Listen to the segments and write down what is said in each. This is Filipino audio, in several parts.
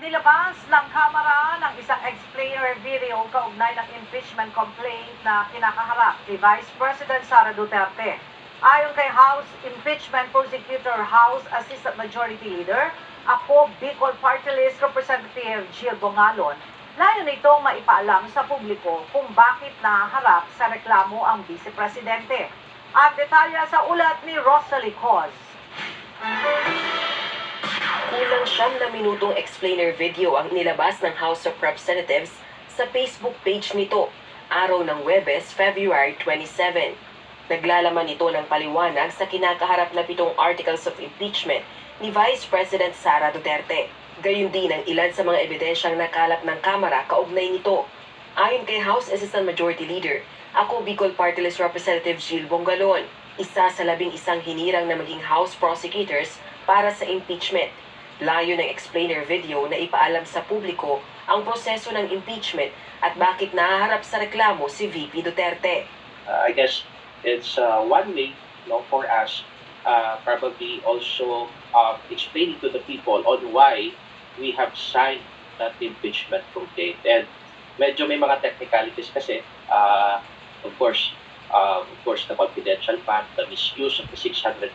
Nilabas ng Kamara ng isang explainer video kaugnay ng impeachment complaint na kinakaharap ni Vice President Sara Duterte. Ayon kay House Impeachment Prosecutor House Assistant Majority Leader, ako Bicol Party List Representative Jill Bongalon, layo nitong maipaalam sa publiko kung bakit nahaharap sa reklamo ang Vice Presidente. At detalya sa ulat ni Rosalie Coz. Kulang 9 minutong explainer video ang nilabas ng House of Representatives sa Facebook page nito, araw ng Huwebes, February 27. Naglalaman ito ng paliwanag sa kinakaharap na 7 articles of impeachment ni Vice President Sara Duterte. Gayon din ang ilan sa mga ebidensyang nakalap ng Kamara kaugnay nito. Ayon kay House Assistant Majority Leader, ako Bicol Party List Representative Jill Bongalon, isa sa 11 hinirang na maging House prosecutors para sa impeachment. Layo ng explainer video na ipaalam sa publiko ang proseso ng impeachment at bakit nahaharap sa reklamo si VP Duterte. I guess it's one way, for us, probably also explaining to the people on why we have signed that impeachment complaint. And medyo may mga technicalities kasi, of course, the confidential fund, the misuse of the 612.5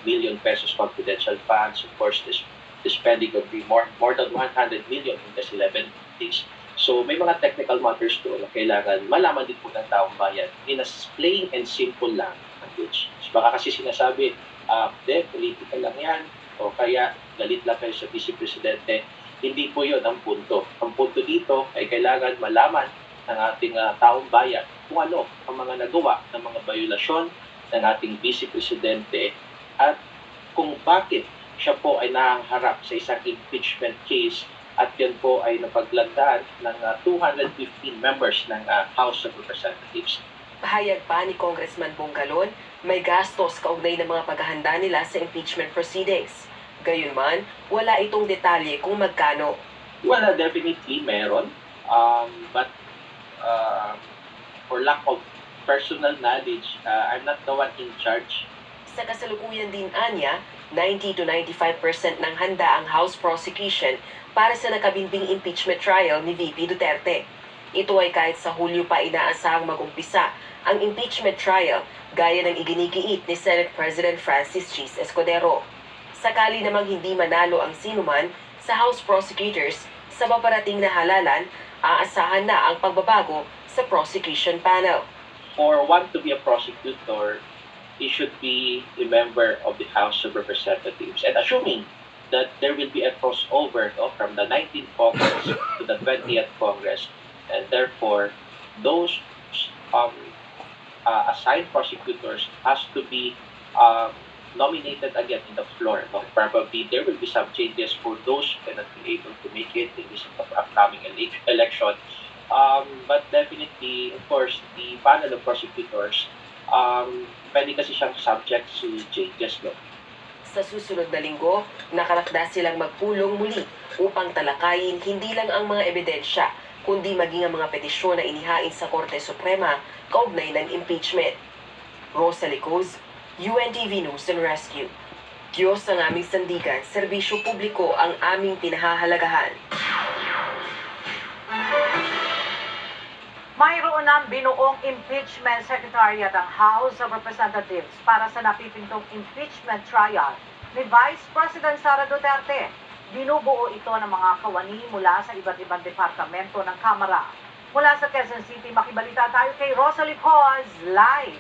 million pesos confidential funds, of course, the spending of more than 100 million in this 11 days. So may mga technical matters doon na kailangan malaman din po ng taong bayan in a plain and simple language. So baka kasi sinasabi, political lang yan, o kaya galit lang kayo sa Vice Presidente. Hindi po yun ang punto. Ang punto dito ay kailangan malaman ng ating taong bayan kung ano ang mga nagawa ng mga violasyon ng ating Vice Presidente at kung bakit siya po ay nahaharap sa isang impeachment case at yan po ay napaglagdaan ng 215 members ng House of Representatives. Pahayag pa ni Congressman Bongalon, may gastos kaugnay ng mga paghahanda nila sa impeachment proceedings. Gayunman, wala itong detalye kung magkano. Well, definitely meron. But for lack of personal knowledge, I'm not the one in charge. Sa kasalukuyan din anya, 90 to 95% ng handa ang House prosecution para sa nakabinbing impeachment trial ni VP Duterte. Ito ay kahit sa Hulyo pa inaasahang mag-umpisa ang impeachment trial gaya ng iginigiit ni Senate President Francis Chis Escudero. Sakali namang hindi manalo ang sinuman sa House prosecutors sa paparating na halalan, aasahan na ang pagbabago sa prosecution panel. For one to be a prosecutor, he should be a member of the House of Representatives. And assuming that there will be a crossover from the 19th Congress to the 20th Congress, and therefore those assigned prosecutors has to be nominated again in the floor. Probably there will be some changes for those who cannot be able to make it in this upcoming election. But definitely, of course, the panel of prosecutors, pwede kasi siyang subject to changes. Sa susunod na linggo, nakatakda silang magpulong muli upang talakayin hindi lang ang mga ebidensya, kundi maging ang mga petisyon na inihain sa Korte Suprema kaugnay ng impeachment. Rosalie Coz, UNTV News and Rescue. Diyos ang aming sandigan, serbisyo publiko ang aming pinahahalagahan. Mayroon ng binuong impeachment secretariat ang House of Representatives para sa napipintong impeachment trial ni Vice President Sara Duterte. Binubuo ito ng mga kawani mula sa iba't ibang departamento ng Kamara. Mula sa Quezon City, makibalita tayo kay Rosalie Coz live.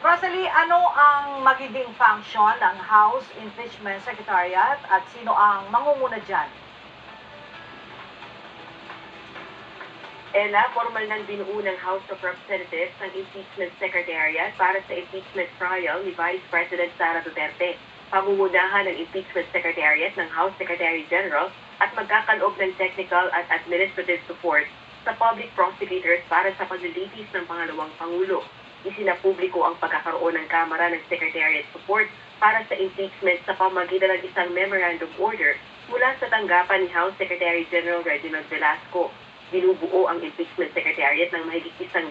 Rosalie, ano ang magiging function ng House Impeachment Secretariat at sino ang mangunguna dyan? Ella, formal nang binuo ng House of Representatives ang Impeachment Secretariat para sa impeachment trial ni Vice President Sara Duterte. Pamumunahan ng Impeachment Secretariat ng House Secretary General at magkakaloob ng technical at administrative support sa public prosecutors para sa paglilitis ng pangalawang Pangulo. Isinapubliko ang pagkakaroon ng Kamara ng Secretariat support para sa impeachment sa pamagitan ng isang memorandum order mula sa tanggapan ni House Secretary General Reginald Velasco. Binubuo ang Impeachment Secretariat ng mahigit 100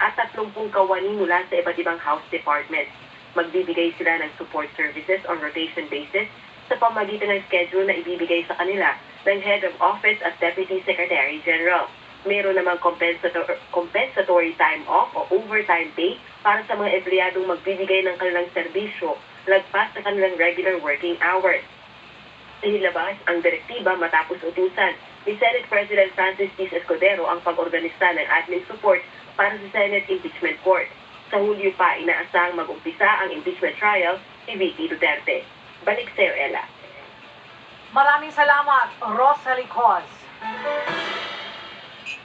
at 30 kawani mula sa iba't ibang House Departments. Magbibigay sila ng support services on rotation basis sa pamagitan ng schedule na ibibigay sa kanila ng Head of Office at Deputy Secretary General. Meron namang compensatory time off o overtime pay para sa mga empleyadong magbibigay ng kanilang serbisyo lagpas sa kanilang regular working hours. Inilabas ang direktiba matapos utusan ni Senate President Francis T. Escudero ang pag-organisa ng admin support para sa Senate Impeachment Court. Sa Hulyo pa, inaasang mag-umpisa ang impeachment trial ni VP Duterte. Balik sa'yo, Ella. Maraming salamat, Rosalie Cos.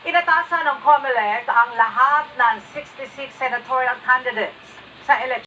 Inatasan ng COMELEC ang lahat ng 66 senatorial candidates sa eleksyon